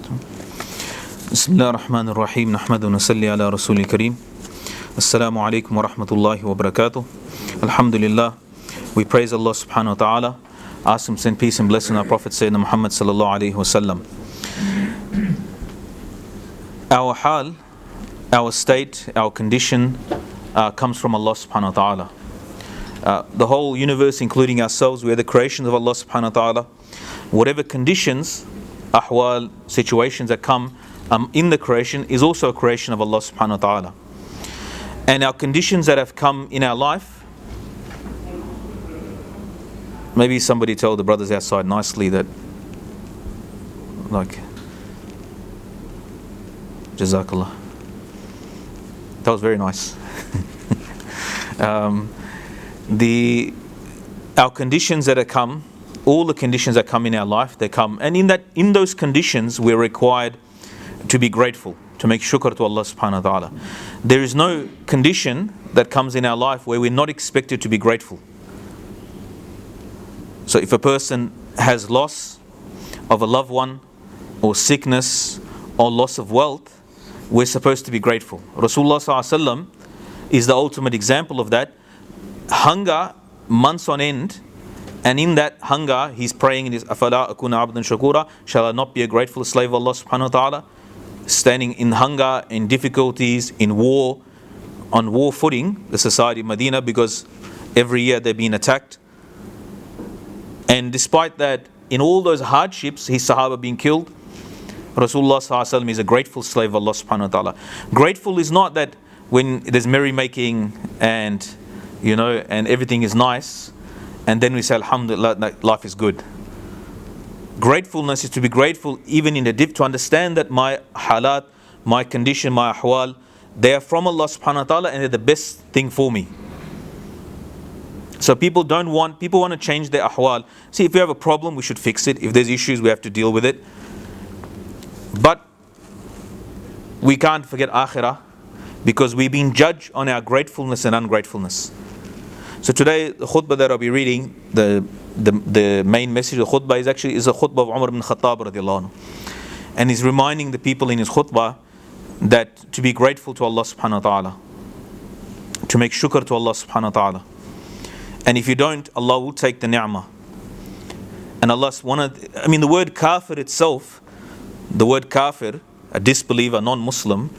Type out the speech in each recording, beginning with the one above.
بسم الله الرحمن الرحيم نحمد ونصلي على رسول الكريم السلام عليكم ورحمة الله وبركاته الحمد لله. We praise Allah subhanahu wa ta'ala, ask him send peace and blessing on our Prophet Sayyidina Muhammad sallallahu alayhi wa sallam. Our hal, our state, our condition comes from Allah subhanahu wa ta'ala. The whole universe, including ourselves, we are the creations of Allah subhanahu wa ta'ala. Whatever conditions, ahwal, situations that come in the creation is also a creation of Allah subhanahu wa ta'ala. And our conditions that have come in our life, maybe somebody told the brothers outside nicely that, like, Jazakallah. That was very nice. Our conditions that have come, all the conditions that come in our life, they come, and in those conditions we're required to be grateful, to make shukr to Allah subhanahu wa ta'ala. There is no condition that comes in our life where we're not expected to be grateful. So if a person has loss of a loved one, or sickness, or loss of wealth, we're supposed to be grateful. Rasulullah sallallahu alaihi wasallam is the ultimate example of that. Hunger months on end, and in that hunger he's praying in his afala akuna abdan shakura, shall I not be a grateful slave of Allah subhanahu wa ta'ala? Standing in hunger, in difficulties, in war, on war footing, the society of Medina, because every year they're being attacked. And despite that, in all those hardships, his Sahaba being killed, Rasulullah sallallahu alaihi wasallam is a grateful slave of Allah subhanahu wa ta'ala. Grateful is not that when there's merrymaking and and everything is nice, and then we say alhamdulillah, life is good. Gratefulness is to be grateful even in the dip, to understand that my halat, my condition, my ahwal, they are from Allah subhanahu wa ta'ala, and they're the best thing for me. So people want to change their ahwal. See, if we have a problem, we should fix it. If there's issues, we have to deal with it. But we can't forget akhirah, because we've been judged on our gratefulness and ungratefulness. So today, the khutbah that I'll be reading, the main message of the khutbah is a khutbah of Umar ibn Khattab radiallahu anhu. And he's reminding the people in his khutbah that to be grateful to Allah subhanahu wa ta'ala, to make shukr to Allah subhanahu wa ta'ala. And if you don't, Allah will take the ni'mah. And the word kafir itself, the word kafir, a disbeliever, non-Muslim,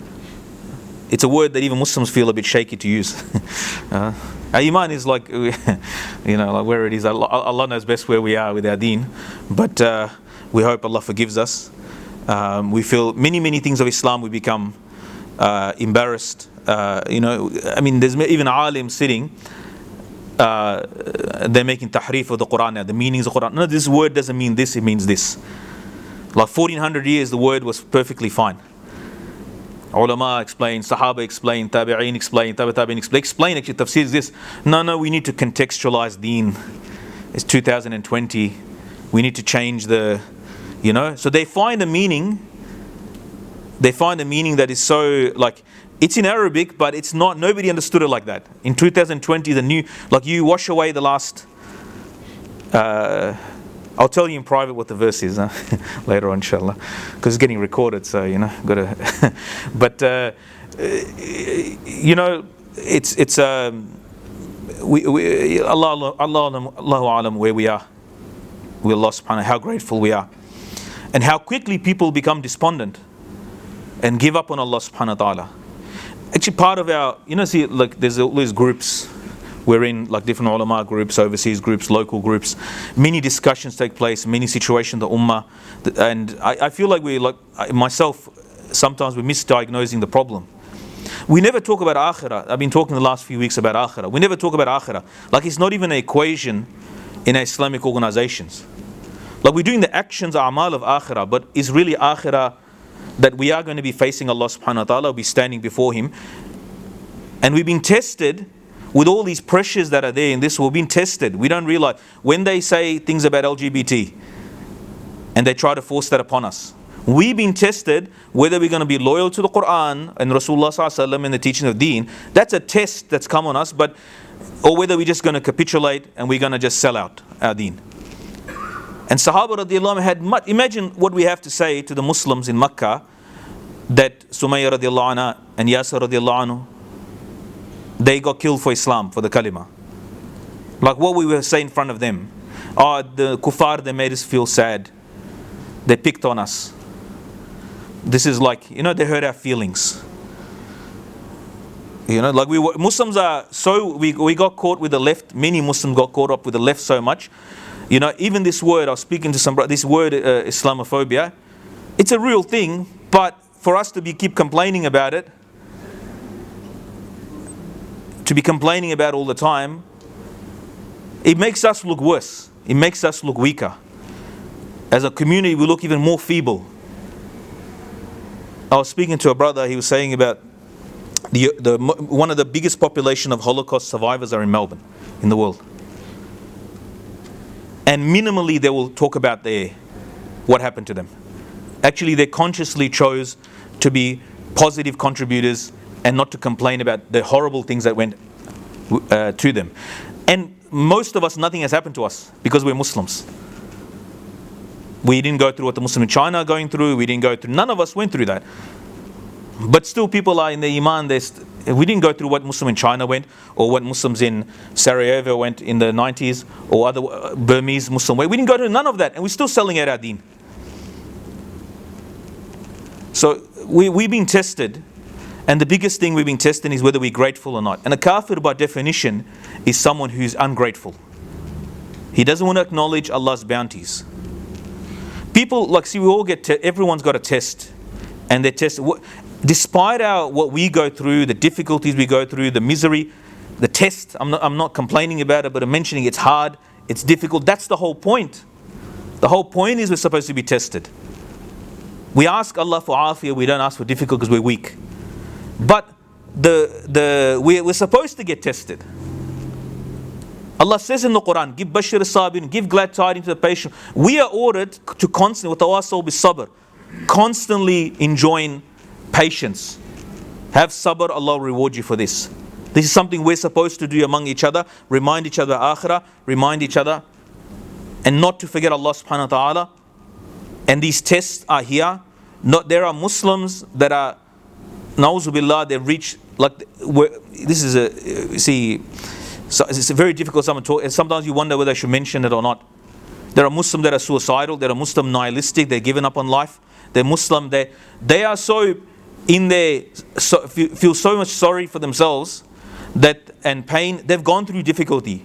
it's a word that even Muslims feel a bit shaky to use. Our iman is like, like where it is. Allah knows best where we are with our deen. But we hope Allah forgives us. We feel many things of Islam, we become embarrassed. There's even alim sitting, they're making tahrif of the Quran now, the meanings of the Quran. No, this word doesn't mean this, it means this. Like 1400 years, the word was perfectly fine. Ulama explain, Sahaba explain, Tabi'een explain, Tabi'een explain actually tafsir is this. No, we need to contextualize deen. It's 2020. We need to change so they find a meaning. They find a meaning that is so, like, it's in Arabic, but it's not, nobody understood it like that. In 2020, you wash away the last, I'll tell you in private what the verse is later on, inshallah, because it's getting recorded. So got to. But it's Allahu alam where we are. We Allah subhanahu, how grateful we are, and how quickly people become despondent and give up on Allah subhanahu wa ta'ala. Actually, part of our, there's all these groups. We're in like different ulama groups, overseas groups, local groups. Many discussions take place, many situations, the ummah. And I feel like myself, sometimes we're misdiagnosing the problem. We never talk about akhirah. I've been talking the last few weeks about akhirah. We never talk about akhirah. Like, it's not even an equation in our Islamic organizations. Like, we're doing the actions, a'mal of akhirah, but is really akhirah that we are going to be facing Allah subhanahu wa ta'ala, we'll be standing before Him. And we've been tested with all these pressures that are there in this, we've been tested. We don't realize when they say things about LGBT and they try to force that upon us. We've been tested whether we're going to be loyal to the Quran and Rasulullah sallallahu alaihi wasallam and the teaching of Deen. That's a test that's come on us, or whether we're just going to capitulate and we're going to just sell out our Deen. And Sahaba radiallahu anhu had much. Imagine what we have to say to the Muslims in Makkah, that Sumayya radiallahu anha and Yasir radiallahu anhu, they got killed for Islam, for the kalima. Like what we were saying in front of them. Oh, the kuffar, they made us feel sad. They picked on us. This is like, they hurt our feelings. Like Muslims are so, we got caught with the left. Many Muslims got caught up with the left so much. Even this word, I was speaking to this word, Islamophobia, it's a real thing, but for us to keep complaining about it, to be complaining about it all the time, it makes us look worse. It makes us look weaker. As a community, we look even more feeble. I was speaking to a brother, he was saying about one of the biggest population of Holocaust survivors are in Melbourne, in the world. And minimally they will talk about what happened to them. Actually, they consciously chose to be positive contributors and not to complain about the horrible things that went to them. And most of us, nothing has happened to us because we're Muslims. We didn't go through what the Muslims in China are going through. None of us went through that. But still people are in the Iman. We didn't go through what Muslims in China went, or what Muslims in Sarajevo went in the 90s, or other Burmese Muslim way. We didn't go through none of that, and we're still selling out our deen. So we've been tested, and the biggest thing we've been tested is whether we're grateful or not. And a kafir by definition is someone who's ungrateful. He doesn't want to acknowledge Allah's bounties. People, everyone's got a test, and they test. Despite what we go through, the difficulties we go through, the misery, the test, I'm not complaining about it, but I'm mentioning it's hard, it's difficult. That's the whole point. The whole point is we're supposed to be tested. We ask Allah for afiyah, we don't ask for difficult because we're weak. But we're supposed to get tested. Allah says in the Quran, give bashir as-sabirin, give glad tidings to the patient. We are ordered to constantly, وَتَوَاصَوْا بِالصَّبْرِ, constantly enjoin patience. Have sabr, Allah will reward you for this. This is something we're supposed to do among each other. Remind each other akhirah, remind each other, and not to forget Allah subhanahu wa ta'ala. And these tests are here. There are Muslims that are, na'uzu billah, they've reached, so it's a very difficult something to talk, and sometimes you wonder whether I should mention it or not. There are Muslims that are suicidal, there are Muslim nihilistic, they're given up on life. They're Muslim, they are so in there, feel so much sorry for themselves and pain. They've gone through difficulty.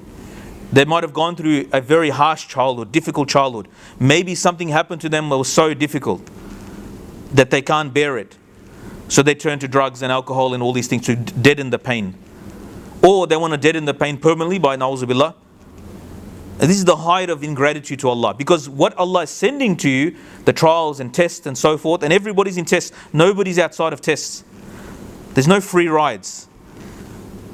They might have gone through a very harsh childhood, difficult childhood. Maybe something happened to them that was so difficult that they can't bear it. So they turn to drugs and alcohol and all these things to deaden the pain. Or they want to deaden the pain permanently by na'uzu billah. And this is the height of ingratitude to Allah. Because what Allah is sending to you, the trials and tests and so forth, and everybody's in tests. Nobody's outside of tests. There's no free rides.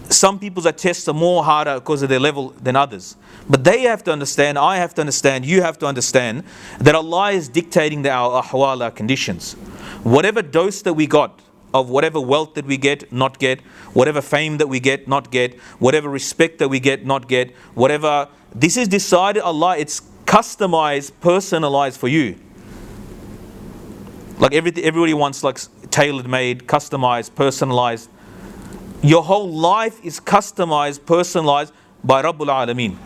Some people's tests are more harder because of their level than others. But they have to understand, I have to understand, you have to understand that Allah is dictating our ahwal, our conditions. Whatever dose that we got, of whatever wealth that we get, not get, whatever fame that we get, not get, whatever respect that we get, not get, whatever, this is decided Allah, it's customized, personalized for you. Like everybody wants tailor made, customized, personalized. Your whole life is customized, personalized by Rabbul Alameen.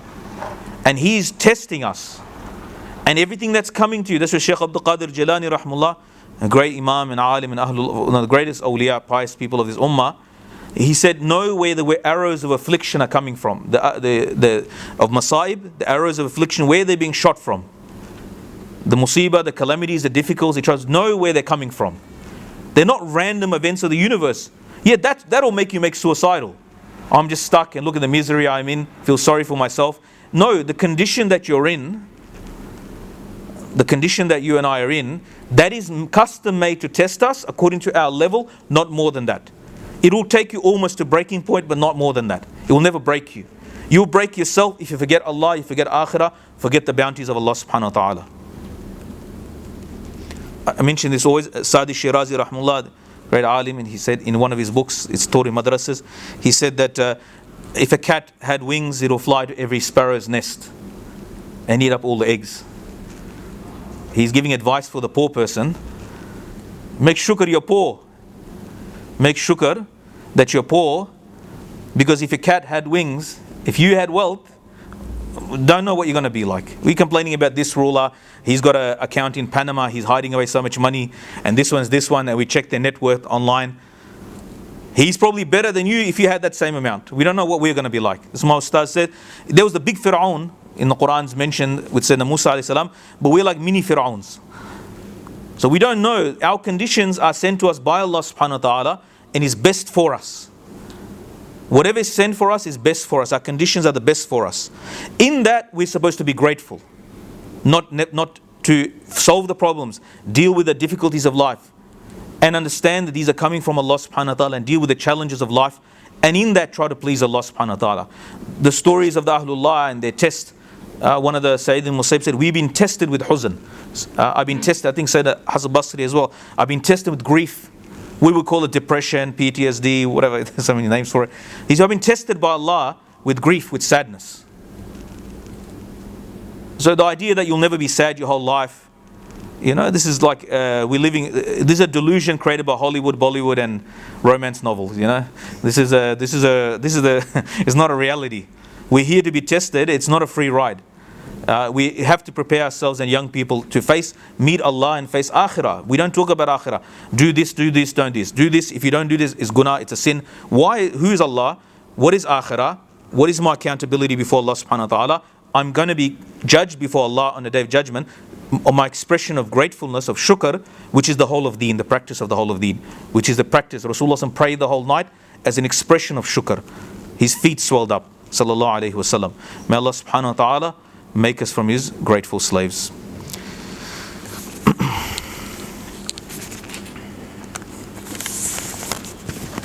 And He's testing us. And everything that's coming to you, that's what Shaykh Abdul Qadir Jilani rahmullah, a great Imam and Alim and one of the greatest awliya, pious people of his ummah, he said, know where the arrows of affliction are coming from. Of masaib, the arrows of affliction, where they're being shot from. The musibah, the calamities, the difficulties, he tries to know where they're coming from. They're not random events of the universe. Yeah, that'll make you suicidal. I'm just stuck and look at the misery I'm in, feel sorry for myself. No, the condition that you're in, the condition that you and I are in, that is custom made to test us according to our level, not more than that. It will take you almost to breaking point, but not more than that. It will never break you. You'll break yourself if you forget Allah, you forget akhirah, forget the bounties of Allah subhanahu wa ta'ala. I mention this always, Sadi Shirazi rahmullah, great alim, and he said in one of his books, it's taught in madrasas, he said that if a cat had wings, it'll fly to every sparrow's nest and eat up all the eggs. he's giving advice for the poor person. Make shukr you're poor. Make shukr that you're poor, because if your cat had wings, if you had wealth, don't know what you're going to be like. We're complaining about this ruler, he's got an account in Panama, he's hiding away so much money, and this one's this one, and we check their net worth online. He's probably better than you if you had that same amount. We don't know what we're going to be like. As my Ustaz said, there was the big Fir'aun in the Quran's mentioned with Sayyidina Musa alayhi salam, but we're like mini Fir'auns. So we don't know. Our conditions are sent to us by Allah subhanahu wa ta'ala and is best for us. Whatever is sent for us is best for us. Our conditions are the best for us. In that, we're supposed to be grateful. Not to solve the problems, deal with the difficulties of life, and understand that these are coming from Allah subhanahu wa ta'ala, and deal with the challenges of life, and in that try to please Allah subhanahu wa ta'ala. The stories of the Ahlullah and their test, one of the Sayyid al-Musayyib said, we've been tested with huzn. I've been tested, I think Sayyid Hasan Basri as well, I've been tested with grief. We would call it depression, PTSD, whatever, there's so many names for it. He said, I've been tested by Allah with grief, with sadness. So the idea that you'll never be sad your whole life, this is like we're living. This is a delusion created by Hollywood, Bollywood, and romance novels. This is it's not a reality. We're here to be tested. It's not a free ride. We have to prepare ourselves and young people to meet Allah and face akhirah. We don't talk about akhirah. Do this, don't this. Do this. If you don't do this, it's guna, it's a sin. Why? Who is Allah? What is akhirah? What is my accountability before Allah subhanahu wa ta'ala? I'm going to be judged before Allah on the day of judgment. On my expression of gratefulness, of shukr, which is the whole of deen, the practice of the whole of deen, which is the practice. Rasulullah prayed the whole night as an expression of shukr. His feet swelled up. Sallallahu alayhi wa sallam. May Allah subhanahu wa ta'ala make us from His grateful slaves.